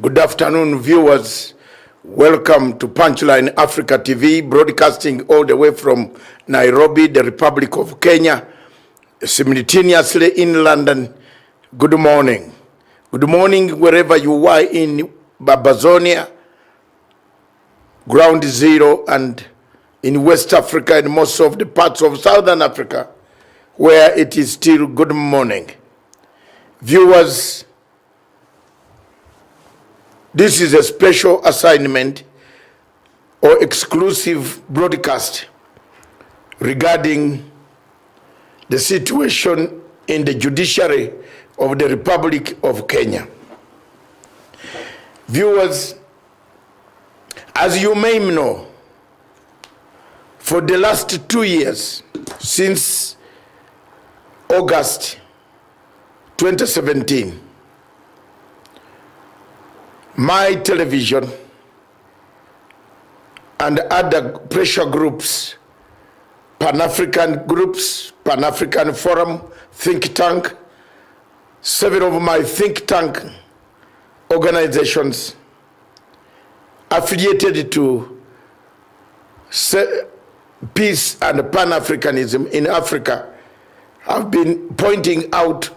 Good afternoon, viewers. Welcome to Punchline Africa TV, broadcasting all the way from Nairobi, the Republic of Kenya, simultaneously in London. Good morning. Good morning wherever you are in Babazonia, Ground Zero, and in West Africa and most of the parts of Southern Africa, where it is still good morning. Viewers, this is a special assignment or exclusive broadcast regarding the situation in the judiciary of the Republic of Kenya. Viewers, as you may know, for the last 2 years, since August 2017, my television and other pressure groups, Pan-African groups, Pan-African Forum, think tank, several of my think tank organizations affiliated to peace and Pan-Africanism in Africa have been pointing out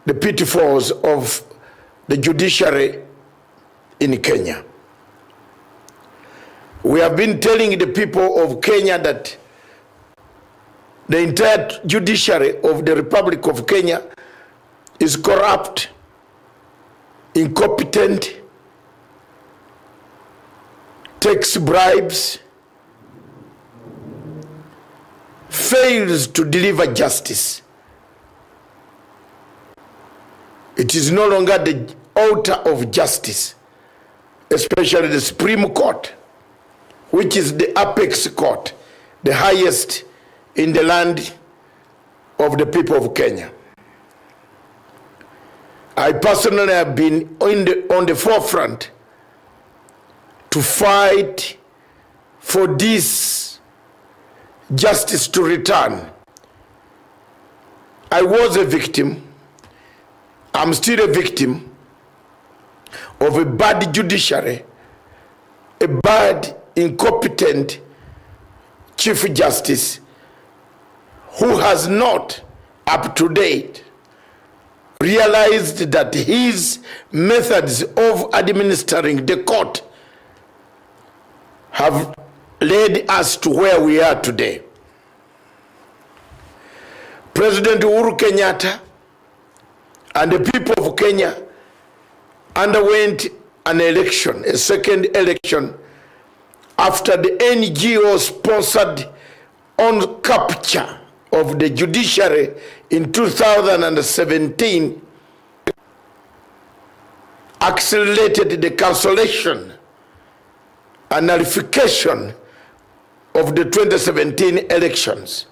the pitfalls of the judiciary in Kenya. We have been telling the people of Kenya that the entire judiciary of the Republic of Kenya is corrupt, incompetent, takes bribes, fails to deliver justice. It is no longer the altar of justice, especially the Supreme Court, which is the apex court, the highest in the land of the people of Kenya. I personally have been on the forefront to fight for this justice to return. I was a victim. I'm still a victim of a bad judiciary, a bad, incompetent Chief Justice who has not, up to date, realized that his methods of administering the court have led us to where we are today. President Uhuru Kenyatta and the people of Kenya underwent an election, a second election, after the NGO-sponsored on capture of the judiciary in 2017 accelerated the cancellation and nullification of the 2017 elections,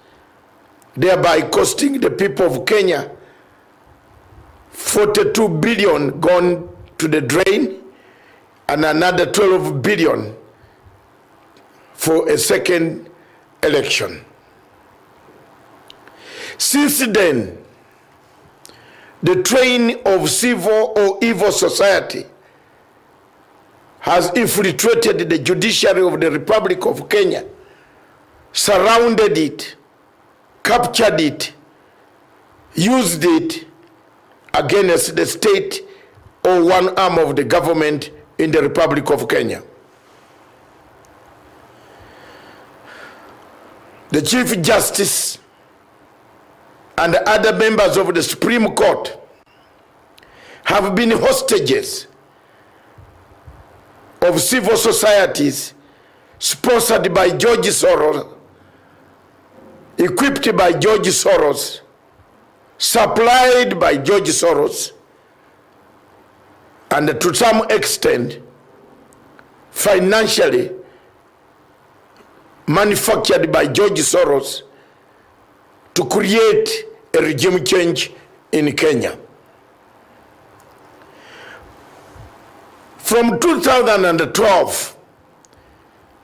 thereby costing the people of Kenya 42 billion gone to the drain and another 12 billion for a second election. Since then, the train of civil or evil society has infiltrated the judiciary of the Republic of Kenya, surrounded it, captured it, used it against the state or one arm of the government in the Republic of Kenya. The Chief Justice and other members of the Supreme Court have been hostages of civil societies sponsored by George Soros, equipped by George Soros, supplied by George Soros, and to some extent financially manufactured by George Soros to create a regime change in Kenya. From 2012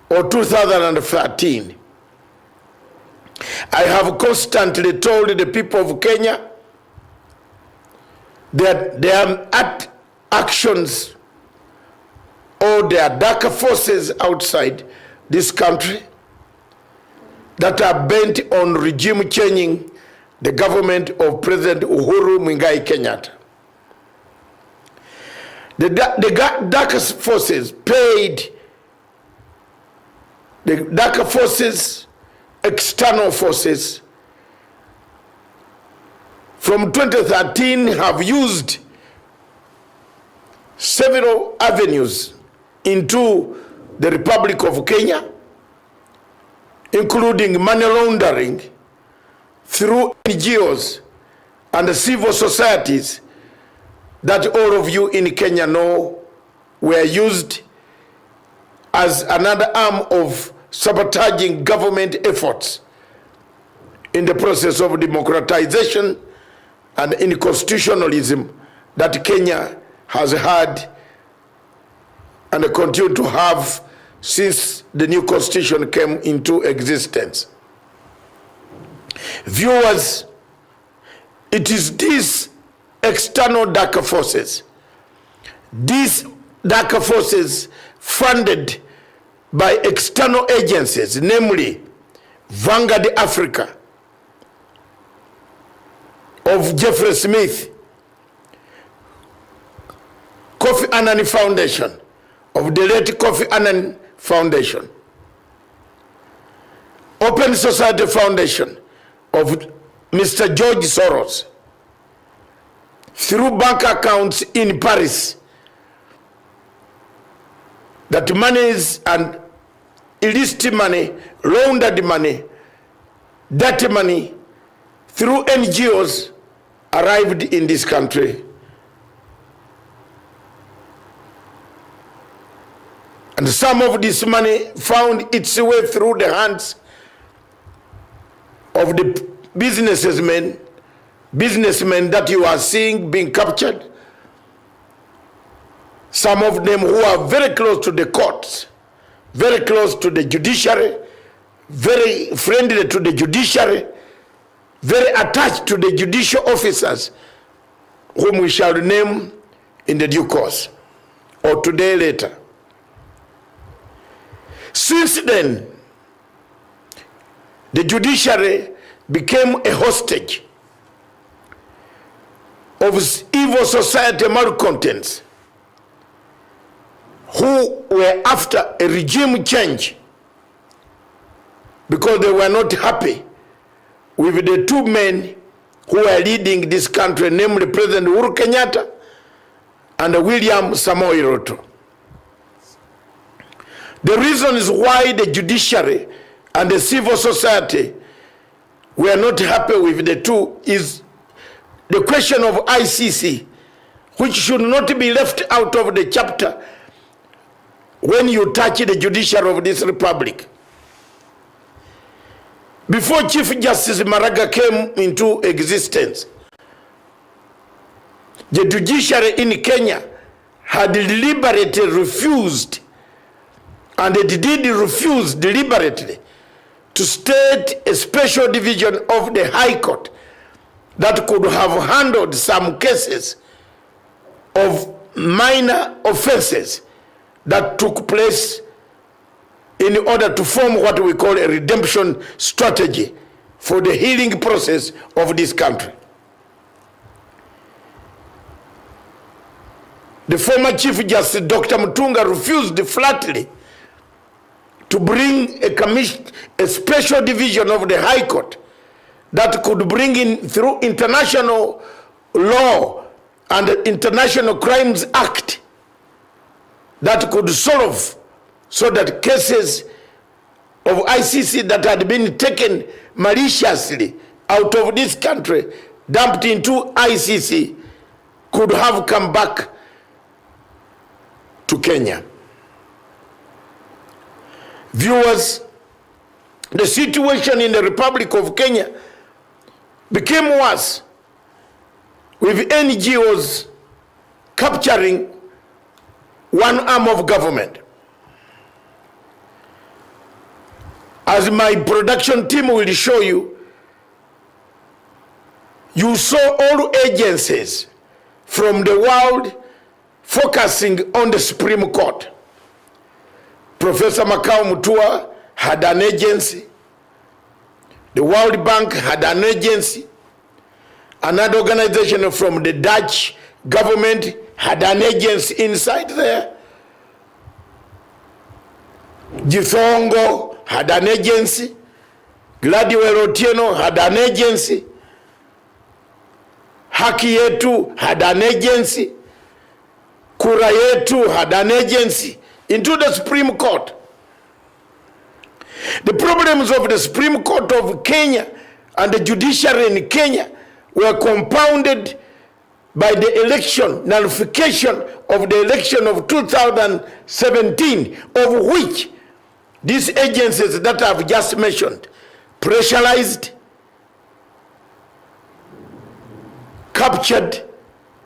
or 2013, I have constantly told the people of Kenya that their actions or there are darker forces outside this country that are bent on regime changing the government of President Uhuru Muigai Kenyatta. The darkest forces paid, the darker forces, external forces, from 2013 have used several avenues into the Republic of Kenya, including money laundering through NGOs and the civil societies that all of you in Kenya know were used as another arm of sabotaging government efforts in the process of democratization and in constitutionalism that Kenya has had and continue to have since the new constitution came into existence. Viewers, it is these external darker forces, these darker forces funded by external agencies, namely Vanguard Africa of Jeffrey Smith, Kofi Annan Foundation of the late Kofi Annan Foundation, Open Society Foundation of Mr. George Soros, through bank accounts in Paris, that monies and illicit money, laundered money, dirty money, through NGOs arrived in this country. And some of this money found its way through the hands of the businessmen that you are seeing being captured. Some of them who are very close to the courts, very close to the judiciary, very friendly to the judiciary, very attached to the judicial officers, whom we shall name in the due course, or today later. Since then, the judiciary became a hostage of evil society malcontents who were after a regime change because they were not happy with the two men who were leading this country, namely President Uhuru Kenyatta and William Samoei Ruto. The reasons why the judiciary and the civil society were not happy with the two is the question of ICC, which should not be left out of the chapter when you touch the judiciary of this republic. Before Chief Justice Maraga came into existence, the judiciary in Kenya had deliberately refused, and it did refuse deliberately, to state a special division of the High Court that could have handled some cases of minor offenses that took place in order to form what we call a redemption strategy for the healing process of this country. The former Chief Justice, Dr. Mutunga, refused flatly to bring a special division of the High Court that could bring in through international law and the International Crimes Act that could solve, so that cases of ICC that had been taken maliciously out of this country, dumped into ICC, could have come back to Kenya. Viewers, the situation in the Republic of Kenya became worse, with NGOs capturing one arm of government. As my production team will show you, you saw all agencies from the world focusing on the Supreme Court. Professor Makau Mutua had an agency. The World Bank had an agency. Another organization from the Dutch government had an agency inside there. Githongo had an agency. Gladiwell Otieno had an agency. Haki Yetu had an agency. Kura Yetu had an agency into the Supreme Court. The problems of the Supreme Court of Kenya and the judiciary in Kenya were compounded by the election, nullification of the election of 2017, of which these agencies that I've just mentioned pressurized, captured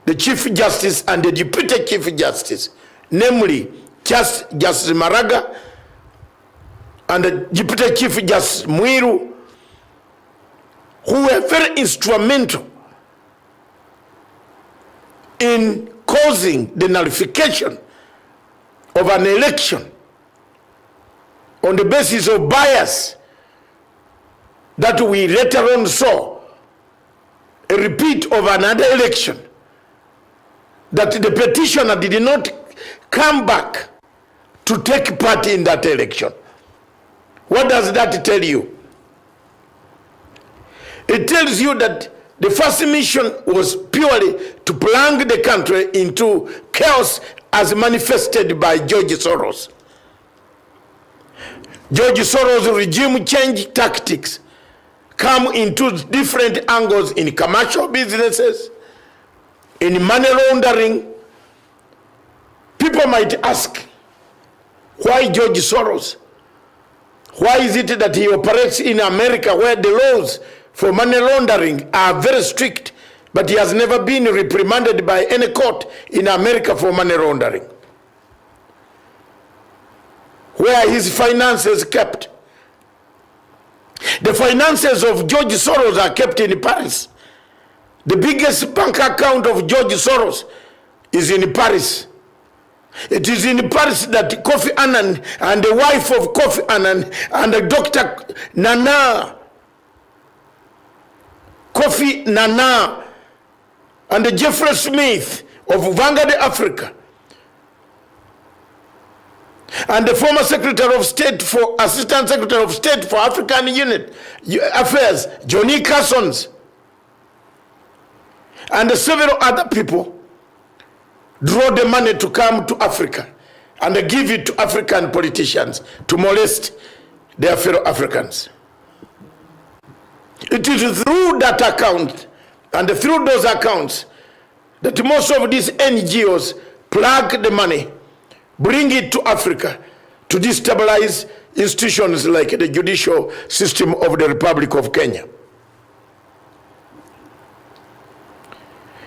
the Chief Justice and the Deputy Chief Justice, namely Justice Maraga and the Deputy Chief Justice Mwiru, who were very instrumental in causing the nullification of an election on the basis of bias that we later on saw a repeat of another election, that the petitioner did not come back to take part in that election. What does that tell you? It tells you that the first mission was purely to plunge the country into chaos as manifested by George Soros. George Soros' regime change tactics come into different angles in commercial businesses, in money laundering. People might ask, why George Soros? Why is it that he operates in America where the laws for money laundering are very strict, but he has never been reprimanded by any court in America for money laundering? Where are his finances kept? The finances of George Soros are kept in Paris. The biggest bank account of George Soros is in Paris. It is in Paris that Kofi Annan and the wife of Kofi Annan and Dr. Kofi Nana and Jeffrey Smith of Vanguard Africa and the former Assistant Secretary of State for African Unit Affairs, Johnny Carsons, and several other people draw the money to come to Africa and give it to African politicians to molest their fellow Africans. It is through that account and through those accounts that most of these NGOs plug the money, bring it to Africa to destabilize institutions like the judicial system of the Republic of Kenya.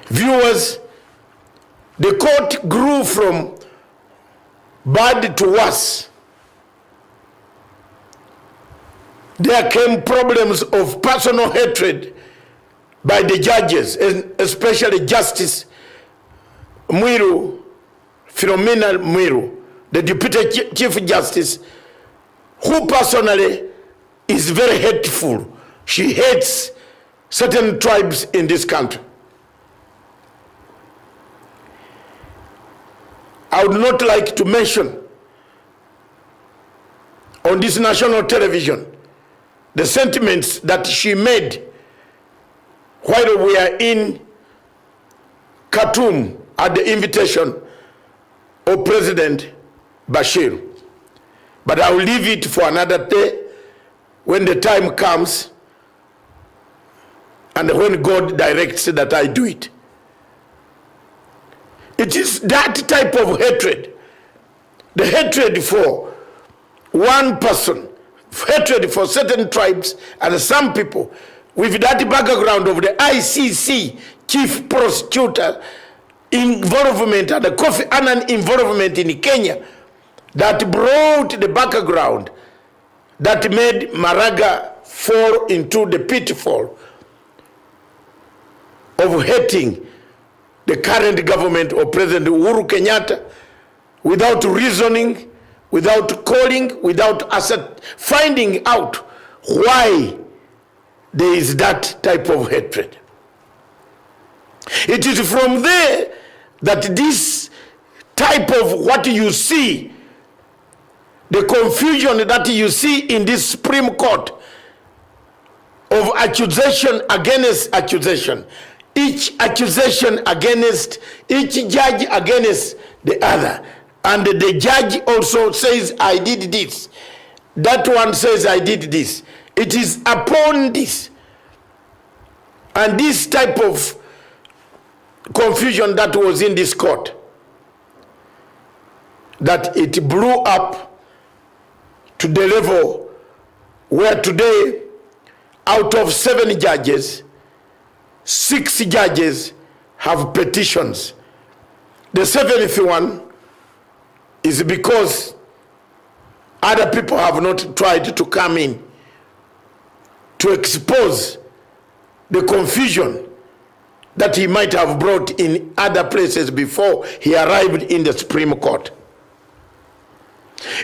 Viewers, the court grew from bad to worse. There came problems of personal hatred by the judges, especially Justice Mwiru, Philomena Mwiru, the Deputy Chief Justice, who personally is very hateful. She hates certain tribes in this country. I would not like to mention on this national television the sentiments that she made while we are in Khartoum at the invitation of President Bashir. But I will leave it for another day when the time comes and when God directs that I do it. It is that type of hatred, the hatred for one person, hatred for certain tribes and some people, with that background of the ICC chief prosecutor involvement and the Kofi Annan involvement in Kenya, that brought the background that made Maraga fall into the pitfall of hating the current government of President Uhuru Kenyatta without reasoning, without calling, without finding out why there is that type of hatred. It is from there that this type of what you see, the confusion that you see in this Supreme Court of accusation against accusation, each accusation against each judge against the other, and the judge also says, I did this, that one says, I did this. It is upon this and this type of confusion that was in this court that it blew up to the level where today, out of 7 judges, 6 judges have petitions. The 7th one is because other people have not tried to come in to expose the confusion that he might have brought in other places before he arrived in the Supreme Court.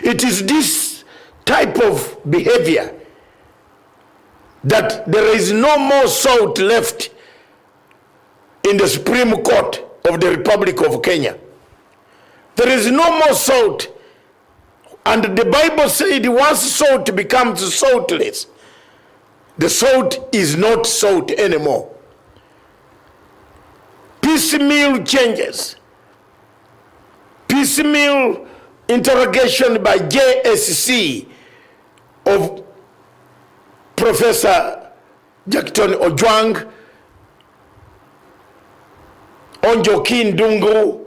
It is this type of behavior that there is no more salt left in the Supreme Court of the Republic of Kenya. There is no more salt. And the Bible said once salt becomes saltless, the salt is not salt anymore. Piecemeal changes, piecemeal interrogation by JSC of Professor Jackton Ojwang, Onjoki Ndungu,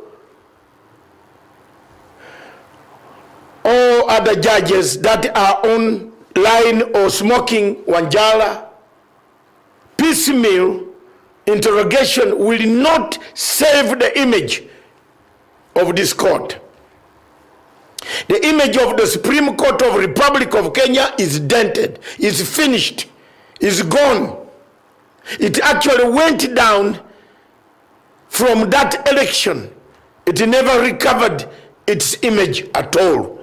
all other judges that are online or smoking Wanjala. Piecemeal interrogation will not save the image of this court. The image of the Supreme Court of Republic of Kenya is dented, is finished, is gone. It actually went down from that election. It never recovered its image at all.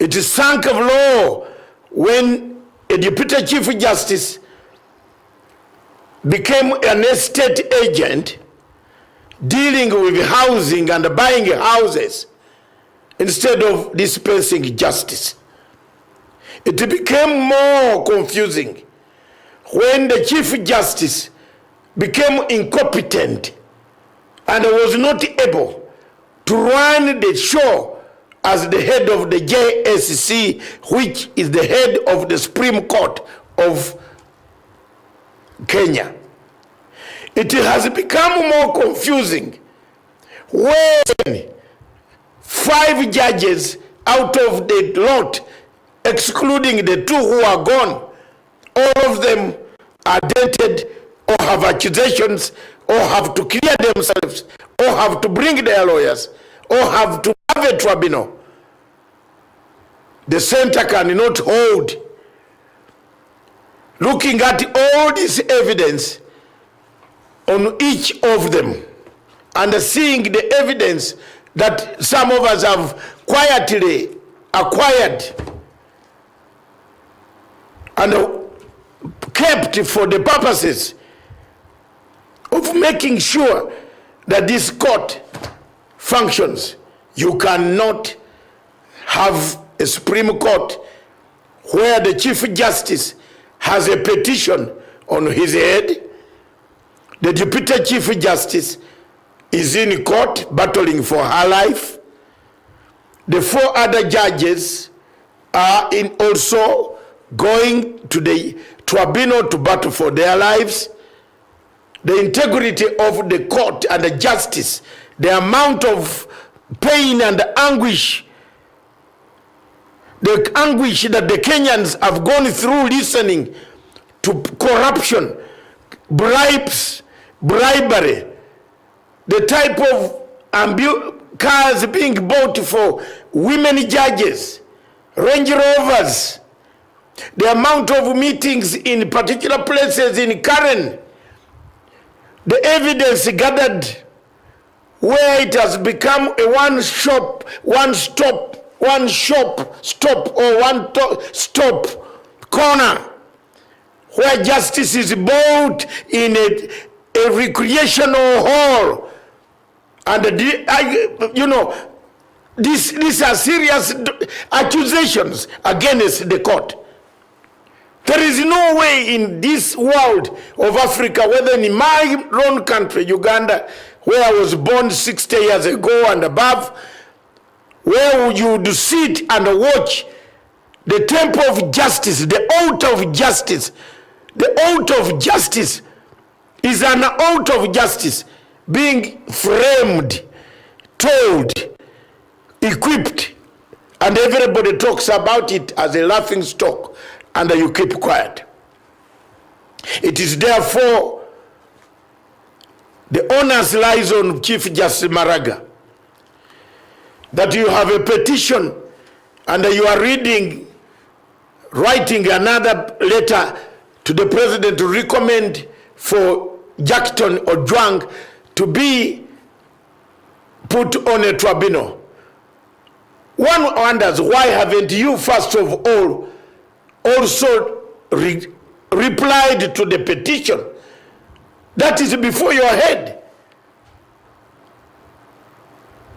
It sank of law when a Deputy Chief Justice became an estate agent dealing with housing and buying houses instead of dispensing justice. It became more confusing when the Chief Justice became incompetent and was not able to run the show as the head of the JSC, which is the head of the Supreme Court of Kenya. It has become more confusing when 5 judges out of the lot, excluding the 2 who are gone, all of them are dented or have accusations or have to clear themselves or have to bring their lawyers or have to have a tribunal. The center cannot hold. Looking at all this evidence on each of them and seeing the evidence that some of us have quietly acquired and kept for the purposes of making sure that this court functions, you cannot have a Supreme Court where the Chief Justice has a petition on his head. The Deputy Chief Justice is in court battling for her life. The 4 other judges are also going to the tribunal to battle for their lives. The integrity of the court and the justice, the amount of pain and anguish, the anguish that the Kenyans have gone through listening to corruption, bribes, bribery, the type of cars being bought for women judges, Range Rovers, the amount of meetings in particular places in Karen, the evidence gathered where it has become a one-stop one stop or one stop corner where justice is bought in a recreational hall. And these are serious accusations against the court. There is no way in this world of Africa, whether in my own country, Uganda, where I was born 60 years ago and above, where you would sit and watch the temple of justice, the altar of justice. The altar of justice is an altar of justice being framed, told, equipped, and everybody talks about it as a laughing stock, and you keep quiet. It is therefore the onus lies on Chief Justice Maraga that you have a petition and you are writing another letter to the president to recommend for Jackton Ojwang to be put on a tribunal. One wonders, why haven't you first of all also replied to the petition? That is before your head.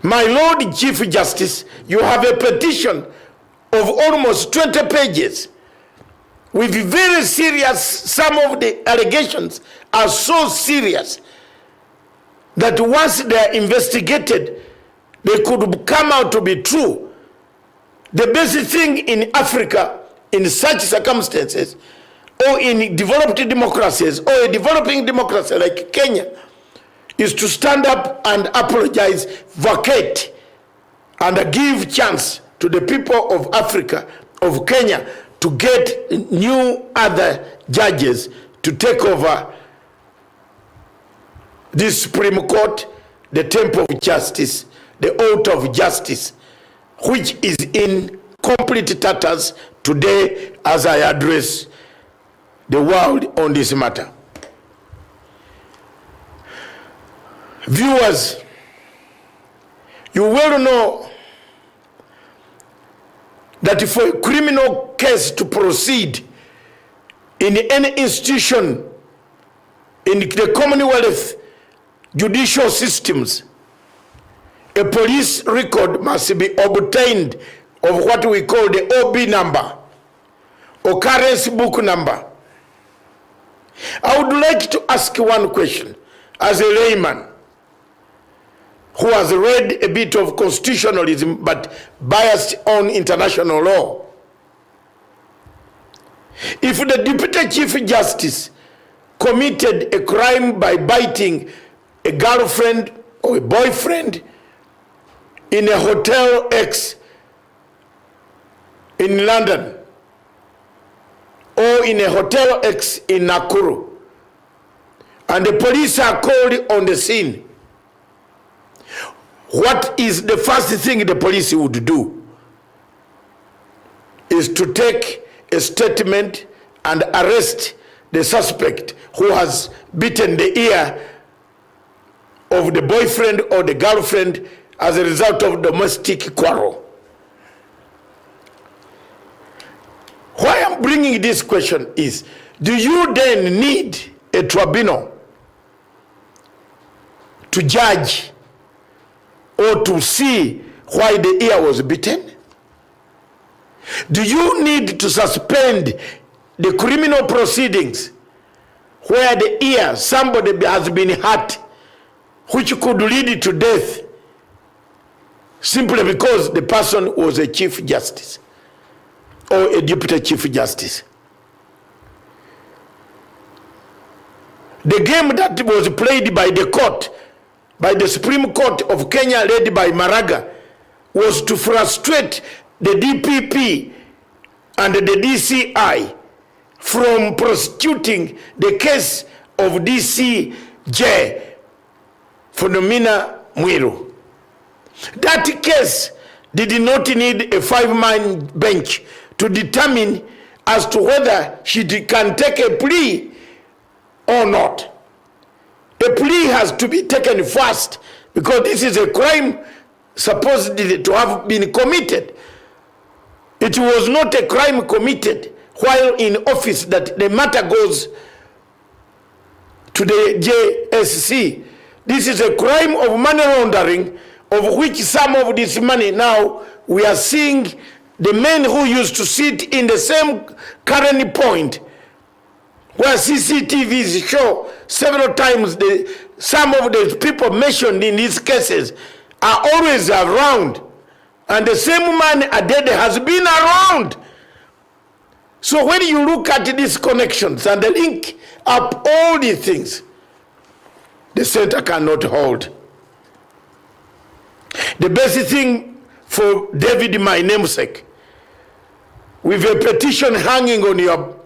My Lord Chief Justice, you have a petition of almost 20 pages with very serious, some of the allegations are so serious that once they are investigated, they could come out to be true. The basic thing in Africa, in such circumstances, or in developed democracies, or a developing democracy like Kenya, is to stand up and apologize, vacate, and give chance to the people of Africa, of Kenya, to get new other judges to take over this Supreme Court, the temple of justice, the altar of justice, which is in complete tatters today as I address the world on this matter. Viewers, you well know that for a criminal case to proceed in any institution in the Commonwealth judicial systems, a police record must be obtained of what we call the OB number, occurrence book number. I would like to ask one question as a layman who has read a bit of constitutionalism but biased on international law. If the Deputy Chief Justice committed a crime by biting a girlfriend or a boyfriend in a Hotel X in London or in a Hotel X in Nakuru, and the police are called on the scene, what is the first thing the police would do? Is to take a statement and arrest the suspect who has bitten the ear of the boyfriend or the girlfriend as a result of domestic quarrel. Why I'm bringing this question is, do you then need a tribunal to judge or to see why the ear was bitten? Do you need to suspend the criminal proceedings where the ear, somebody has been hurt, which could lead to death, simply because the person was a Chief Justice or a Deputy Chief Justice? The game that was played by the court, by the Supreme Court of Kenya, led by Maraga, was to frustrate the DPP and the DCI from prosecuting the case of DCJ Philomena Mwilu. That case did not need a 5-man bench to determine as to whether she can take a plea or not. A plea has to be taken first because this is a crime supposedly to have been committed. It was not a crime committed while in office that the matter goes to the JSC. This is a crime of money laundering, of which some of this money now we are seeing the men who used to sit in the same current point where CCTVs show several times some of the people mentioned in these cases are always around, and the same man Adede has been around. So when you look at these connections and link up all these things, the center cannot hold. The best thing for David, my namesake, with a petition hanging on your,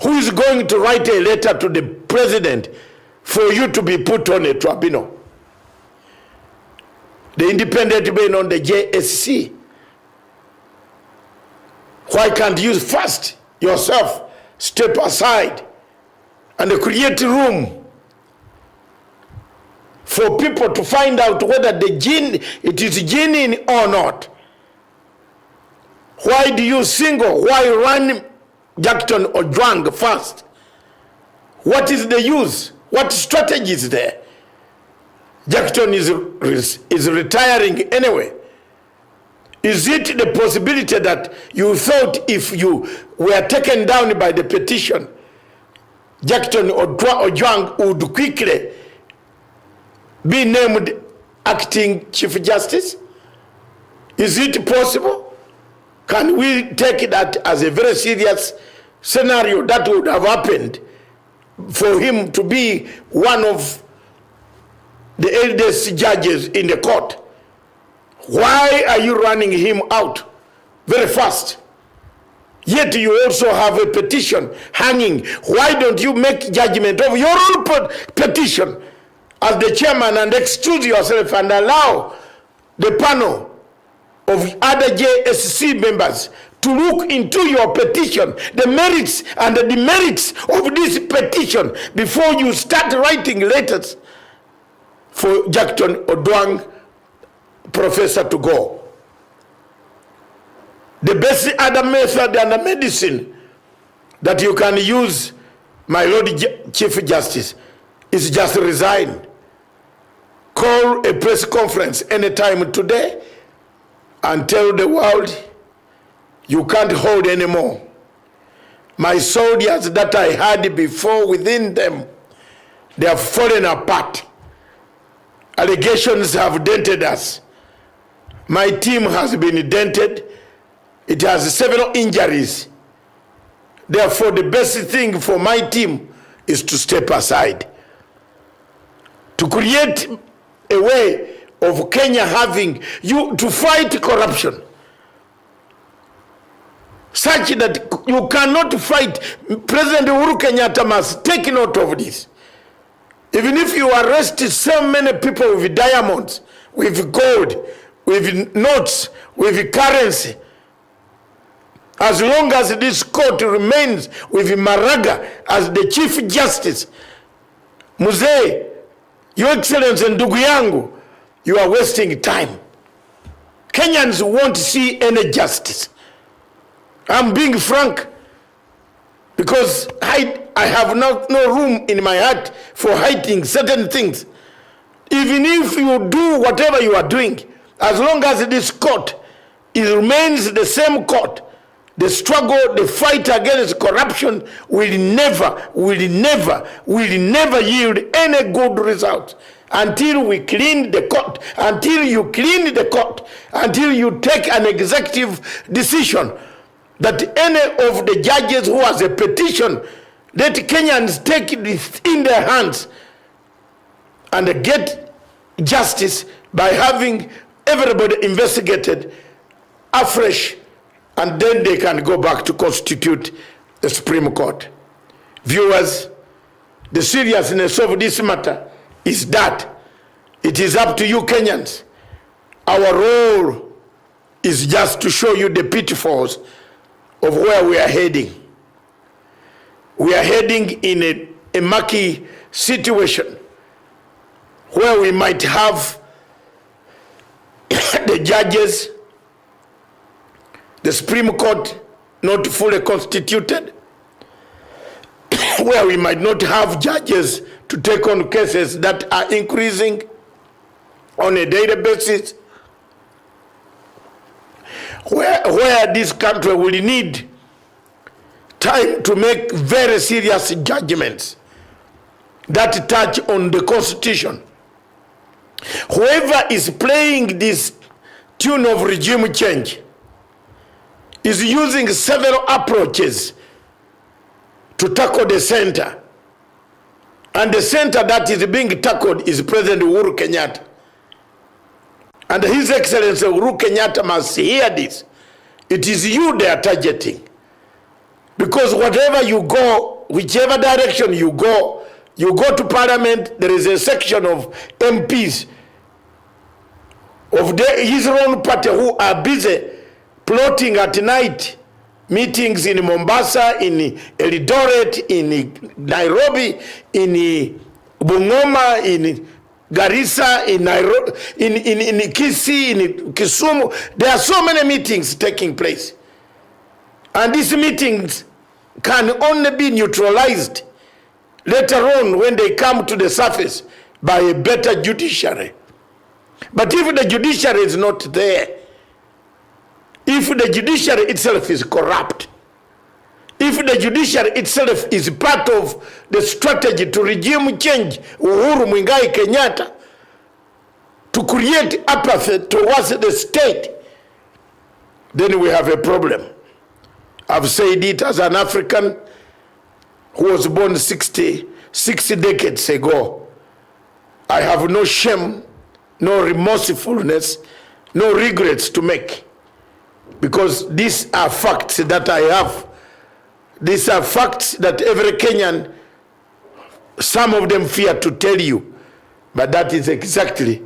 who is going to write a letter to the president for you to be put on a tribunal? The independent being on the JSC. Why can't you first yourself step aside and create room for people to find out whether it is genuine or not? Why do you single? Why run Jackson or Juang first? What is the use? What strategy is there? Jackson is retiring anyway. Is it the possibility that you thought if you were taken down by the petition, Jackson or Juang would quickly be named acting Chief Justice? Is it possible? Can we take that as a very serious scenario that would have happened for him to be one of the eldest judges in the court? Why are you running him out very fast? Yet you also have a petition hanging. Why don't you make judgment of your own petition as the chairman and excuse yourself and allow the panel of other JSC members to look into your petition, the merits and the demerits of this petition, before you start writing letters for Jackson Odwang professor to go? The best other method and the medicine that you can use, my Lord Chief Justice, is just resign. Call a press conference anytime today and tell the world you can't hold anymore. My soldiers that I had before within them, they have fallen apart. Allegations have dented us. My team has been dented. It has several injuries. Therefore, the best thing for my team is to step aside. To create a way of Kenya having you to fight corruption, such that you cannot fight. President Uhuru Kenyatta must take note of this. Even if you arrest so many people with diamonds, with gold, with notes, with currency, as long as this court remains with Maraga as the Chief Justice, Mzee, Your Excellency ndugu yangu, you are wasting time. Kenyans won't see any justice. I'm being frank, because I have no room in my heart for hiding certain things. Even if you do whatever you are doing, as long as this court remains the same court, the struggle, the fight against corruption will never yield any good result until we clean the court, until you clean the court, until you take an executive decision that any of the judges who has a petition, let Kenyans take it in their hands and get justice by having everybody investigated afresh, and then they can go back to constitute the Supreme Court. Viewers, the seriousness of this matter is that it is up to you Kenyans. Our role is just to show you the pitfalls of where we are heading. We are heading in a murky situation where we might have the judges the Supreme Court not fully constituted, where we might not have judges to take on cases that are increasing on a daily basis, where this country will need time to make very serious judgments that touch on the Constitution. Whoever is playing this tune of regime change is using several approaches to tackle the center. And the center that is being tackled is President Uhuru Kenyatta. And His Excellency Uhuru Kenyatta must hear this. It is you they are targeting. Because whatever you go, whichever direction you go to Parliament, there is a section of MPs of his own party who are busy plotting at night, meetings in Mombasa, in Eldoret, in Nairobi, in Bungoma, in Garissa, in Nairobi, in Kisii, in Kisumu. There are so many meetings taking place. And these meetings can only be neutralized later on when they come to the surface by a better judiciary. But if the judiciary is not there, if the judiciary itself is corrupt, if the judiciary itself is part of the strategy to regime change Uhuru Muigai Kenyatta, to create apathy towards the state, then we have a problem. I've said it as an African who was born 60 decades ago. I have no shame, no remorsefulness, no regrets to make. Because these are facts that I have. These are facts that every Kenyan, some of them fear to tell you. But that is exactly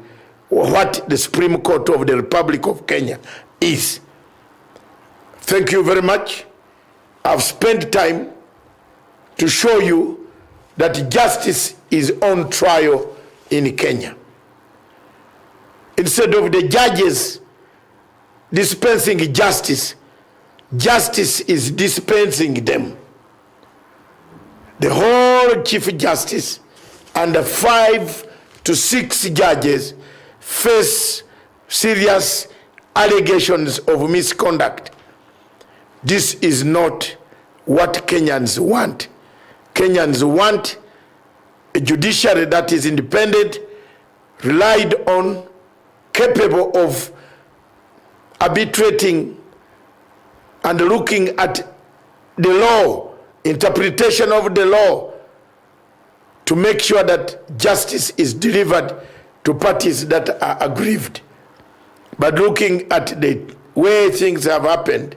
what the Supreme Court of the Republic of Kenya is. Thank you very much. I've spent time to show you that justice is on trial in Kenya. Instead of the judges dispensing justice, justice is dispensing them. The whole Chief Justice and the 5 to 6 judges face serious allegations of misconduct. This is not what Kenyans want. Kenyans want a judiciary that is independent, relied on, capable of arbitrating and looking at the law, interpretation of the law, to make sure that justice is delivered to parties that are aggrieved. But looking at the way things have happened,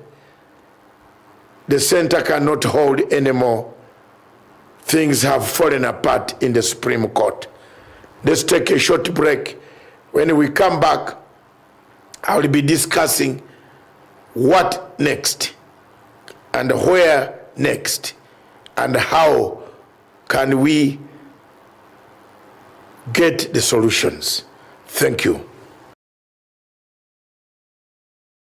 the center cannot hold anymore. Things have fallen apart in the Supreme Court. Let's take a short break. When we come back, I will be discussing what next and where next and how can we get the solutions. Thank you.